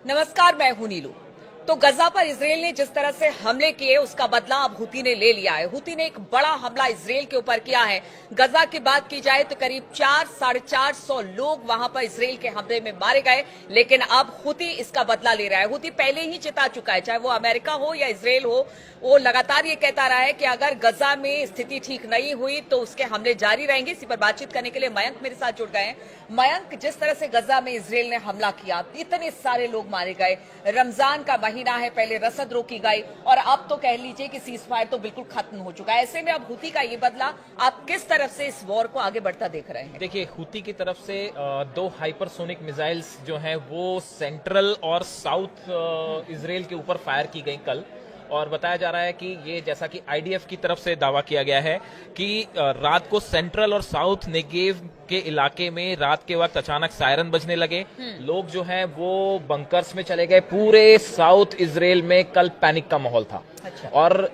नमस्कार, मैं हूं नीलू। तो गजा पर इसराइल ने जिस तरह से हमले किए उसका बदला अब हुती ने ले लिया है। हुती ने एक बड़ा हमला इसराइल के ऊपर किया है। गजा की बात की जाए तो करीब 400-450 लोग वहां पर इसराइल के हमले में मारे गए, लेकिन अब हुती इसका बदला ले रहा है। हुती पहले ही चिता चुका है, चाहे वो अमेरिका हो या इसराइल हो, वो लगातार ये कहता रहा है कि अगर गजा में स्थिति ठीक नहीं हुई तो उसके हमले जारी रहेंगे। इसी पर बातचीत करने के लिए मयंक मेरे साथ जुड़ गए हैं। मयंक, जिस तरह से गजा में इसराइल ने हमला किया, इतने सारे लोग मारे गए, रमजान का महीना है, पहले रसद रोकी गई और अब तो कह लीजिए कि सीज फायर तो बिल्कुल खत्म हो चुका है। ऐसे में अब हुती का ये बदला, आप किस तरफ से इस वॉर को आगे बढ़ता देख रहे हैं? देखिए, हुती की तरफ से 2 हाइपरसोनिक मिसाइल्स जो हैं वो सेंट्रल और साउथ इसराइल के ऊपर फायर की गई कल, और बताया जा रहा है कि ये, जैसा कि आईडीएफ की तरफ से दावा किया गया है कि रात को सेंट्रल और साउथ नेगेव के इलाके में रात के वक्त अचानक सायरन बजने लगे। लोग जो हैं वो बंकर्स में चले गए। पूरे साउथ इसराइल में कल पैनिक का माहौल था। अच्छा। और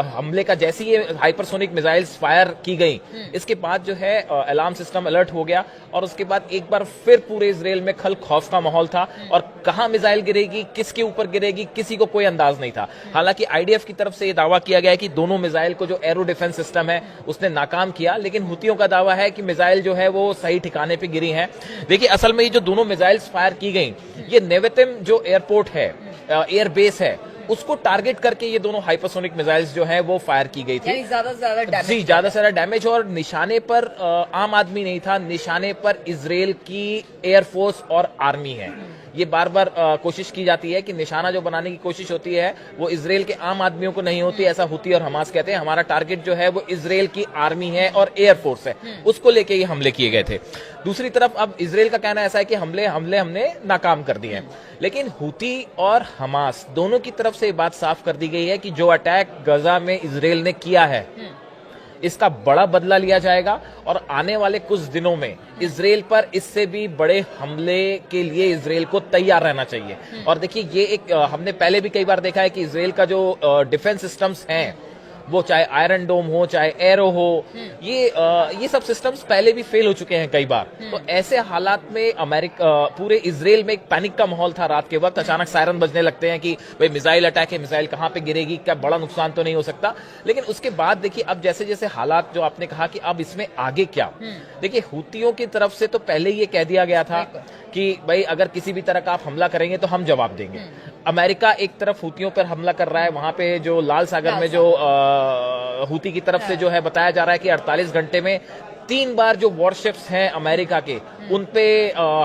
हमले का जैसे ही ये हाइपरसोनिक मिसाइल्स फायर की गई, इसके बाद जो है अलार्म सिस्टम अलर्ट हो गया और उसके बाद एक बार फिर पूरे इसराइल में खल खौफ का माहौल था। और कहां मिसाइल गिरेगी, किसके ऊपर गिरेगी, किसी को कोई अंदाज नहीं था। हालांकि आईडीएफ की तरफ से ये दावा किया गया है कि दोनों मिसाइल को जो एरो डिफेंस सिस्टम है उसने नाकाम किया, लेकिन हुतियों का दावा है कि मिसाइल जो है वो सही ठिकाने पे गिरी हैं। देखिए, असल में ये जो दोनों मिसाइल्स फायर की गई, ये नेवेतिम जो एयरपोर्ट है, एयर बेस है, उसको टारगेट करके ये दोनों हाइपरसोनिक मिसाइल्स जो हैं वो फायर की गई थी। ज्यादा से ज्यादा डैमेज, जी, ज्यादा से ज्यादा डैमेज। और निशाने पर आम आदमी नहीं था, निशाने पर इसराइल की एयरफोर्स और आर्मी है। ये बार बार कोशिश की जाती है कि निशाना जो बनाने की कोशिश होती है वो इसराइल के आम आदमियों को नहीं होती, ऐसा हुती और हमास कहते हैं। हमारा टारगेट जो है वो इसराइल की आर्मी है और एयरफोर्स है, उसको लेके ये हमले किए गए थे। दूसरी तरफ अब इसराइल का कहना ऐसा है कि हमले हमने नाकाम कर दिए हैं, लेकिन हुती और हमास दोनों की तरफ से ये बात साफ कर दी गई है कि जो अटैक गजा में इसराइल ने किया है इसका बड़ा बदला लिया जाएगा और आने वाले कुछ दिनों में इसराइल पर इससे भी बड़े हमले के लिए इसराइल को तैयार रहना चाहिए। और देखिए, ये एक हमने पहले भी कई बार देखा है कि इसराइल का जो डिफेंस सिस्टम्स हैं, वो चाहे आयरन डोम हो, चाहे एरो हो, ये सब सिस्टम्स पहले भी फेल हो चुके हैं कई बार। तो ऐसे हालात में पूरे इसराइल में एक पैनिक का माहौल था। रात के वक्त अचानक सायरन बजने लगते हैं कि भाई मिसाइल अटैक है, मिसाइल कहां पे गिरेगी, क्या बड़ा नुकसान तो नहीं हो सकता। लेकिन उसके बाद देखिए, अब जैसे जैसे हालात, जो आपने कहा कि अब इसमें आगे क्या, देखिए हुतियों की तरफ से तो पहले ये कह दिया गया था कि भाई अगर किसी भी तरह का आप हमला करेंगे तो हम जवाब देंगे। अमेरिका एक तरफ हुतियों पर हमला कर रहा है, वहां पे जो लाल सागर में जो हुती की तरफ से जो है बताया जा रहा है कि 48 घंटे में 3 बार जो वॉरशिप्स हैं अमेरिका के, उन पे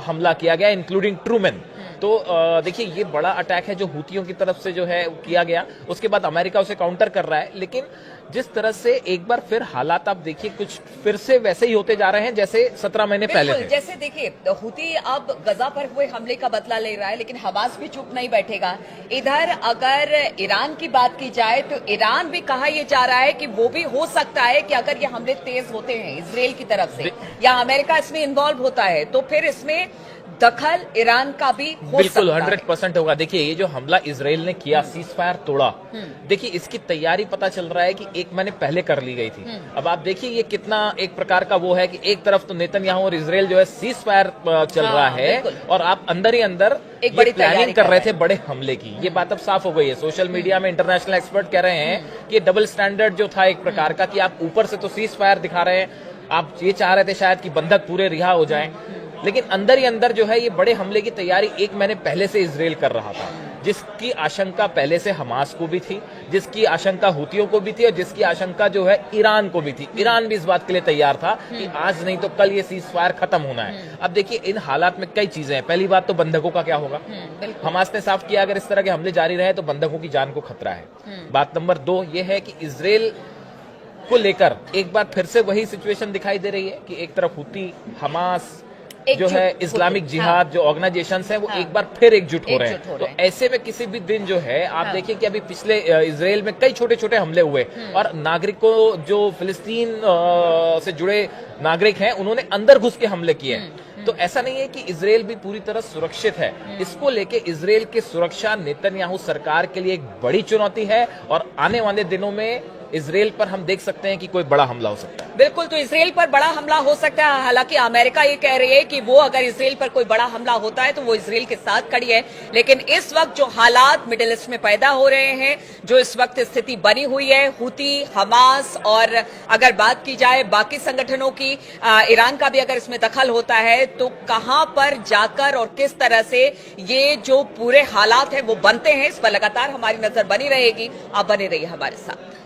हमला किया गया, इंक्लूडिंग ट्रूमैन। तो देखिए, ये बड़ा अटैक है जो हुतियों की तरफ से जो है किया गया। उसके बाद अमेरिका उसे काउंटर कर रहा है, लेकिन जिस तरह से एक बार फिर हालात आप देखिए कुछ फिर से वैसे ही होते जा रहे हैं जैसे 17 महीने पहले थे। जैसे देखिए, हुती अब गजा पर हुए हमले का बदला ले रहा है, लेकिन हमास भी चुप नहीं बैठेगा। इधर अगर ईरान की बात की जाए तो ईरान भी कहा यह जा रहा है कि वो भी हो सकता है कि अगर ये हमले तेज होते हैं इसराइल की तरफ से या अमेरिका इसमें इन्वॉल्व होता है तो फिर इसमें दखल ईरान का भी हो बिल्कुल सकता 100% होगा। देखिए, ये जो हमला इसराइल ने किया, सीज फायर तोड़ा, देखिए इसकी तैयारी पता चल रहा है कि 1 महीने पहले कर ली गई थी। अब आप देखिए ये कितना एक प्रकार का वो है कि एक तरफ तो नेतन्याहू और इसराइल जो है सीज फायर चल रहा है और आप अंदर ही अंदर एक बड़ी प्लानिंग कर रहे थे बड़े हमले की। ये बात अब साफ हो गई है। सोशल मीडिया में इंटरनेशनल एक्सपर्ट कह रहे हैं कि डबल स्टैंडर्ड जो था एक प्रकार का, कि आप ऊपर से तो सीज फायर दिखा रहे हैं, आप ये चाह रहे थे शायद कि बंधक पूरे रिहा हो जाएं, लेकिन अंदर ही अंदर जो है ये बड़े हमले की तैयारी 1 महीने पहले से इसराइल कर रहा था, जिसकी आशंका पहले से हमास को भी थी, जिसकी आशंका हुतियों को भी थी और जिसकी आशंका जो है ईरान को भी थी। ईरान भी इस बात के लिए तैयार था कि आज नहीं तो कल ये सीज फायर खत्म होना है। अब देखिए, इन हालात में कई चीजें हैं। पहली बात तो बंधकों का क्या होगा। हमास ने साफ किया अगर इस तरह के हमले जारी रहे तो बंधकों की जान को खतरा है। बात नंबर 2 ये है कि इसराइल को लेकर एक बार फिर से वही सिचुएशन दिखाई दे रही है कि एक तरफ हुती, हमास जो है इस्लामिक जिहाद जो ऑर्गेनाइजेशंस हैं वो एक बार फिर एकजुट हो रहे हैं। तो ऐसे में किसी भी दिन जो है आप देखिए कि अभी पिछले इसराइल में कई छोटे छोटे हमले हुए और नागरिकों, जो फिलिस्तीन से जुड़े नागरिक हैं, उन्होंने अंदर घुस के हमले किए हैं। तो ऐसा नहीं है कि इसराइल भी पूरी तरह सुरक्षित है। इसको लेके इसराइल की सुरक्षा नेतन्याहू सरकार के लिए एक बड़ी चुनौती है और आने वाले दिनों में इसराइल पर हम देख सकते हैं कि कोई बड़ा हमला हो सकता है। बिल्कुल, तो इसराइल पर बड़ा हमला हो सकता है। हालांकि अमेरिका ये कह रही है कि वो अगर इसराइल पर कोई बड़ा हमला होता है तो वो इसराइल के साथ खड़ी है। लेकिन इस वक्त जो हालात मिडिल ईस्ट में पैदा हो रहे हैं, जो इस वक्त स्थिति बनी हुई है, हुती, हमास और अगर बात की जाए बाकी संगठनों की, ईरान का भी अगर इसमें दखल होता है, तो कहां पर जाकर और किस तरह से ये जो पूरे हालात हैं वो बनते हैं, इस पर लगातार हमारी नजर बनी रहेगी। आप बने रहिए हमारे साथ।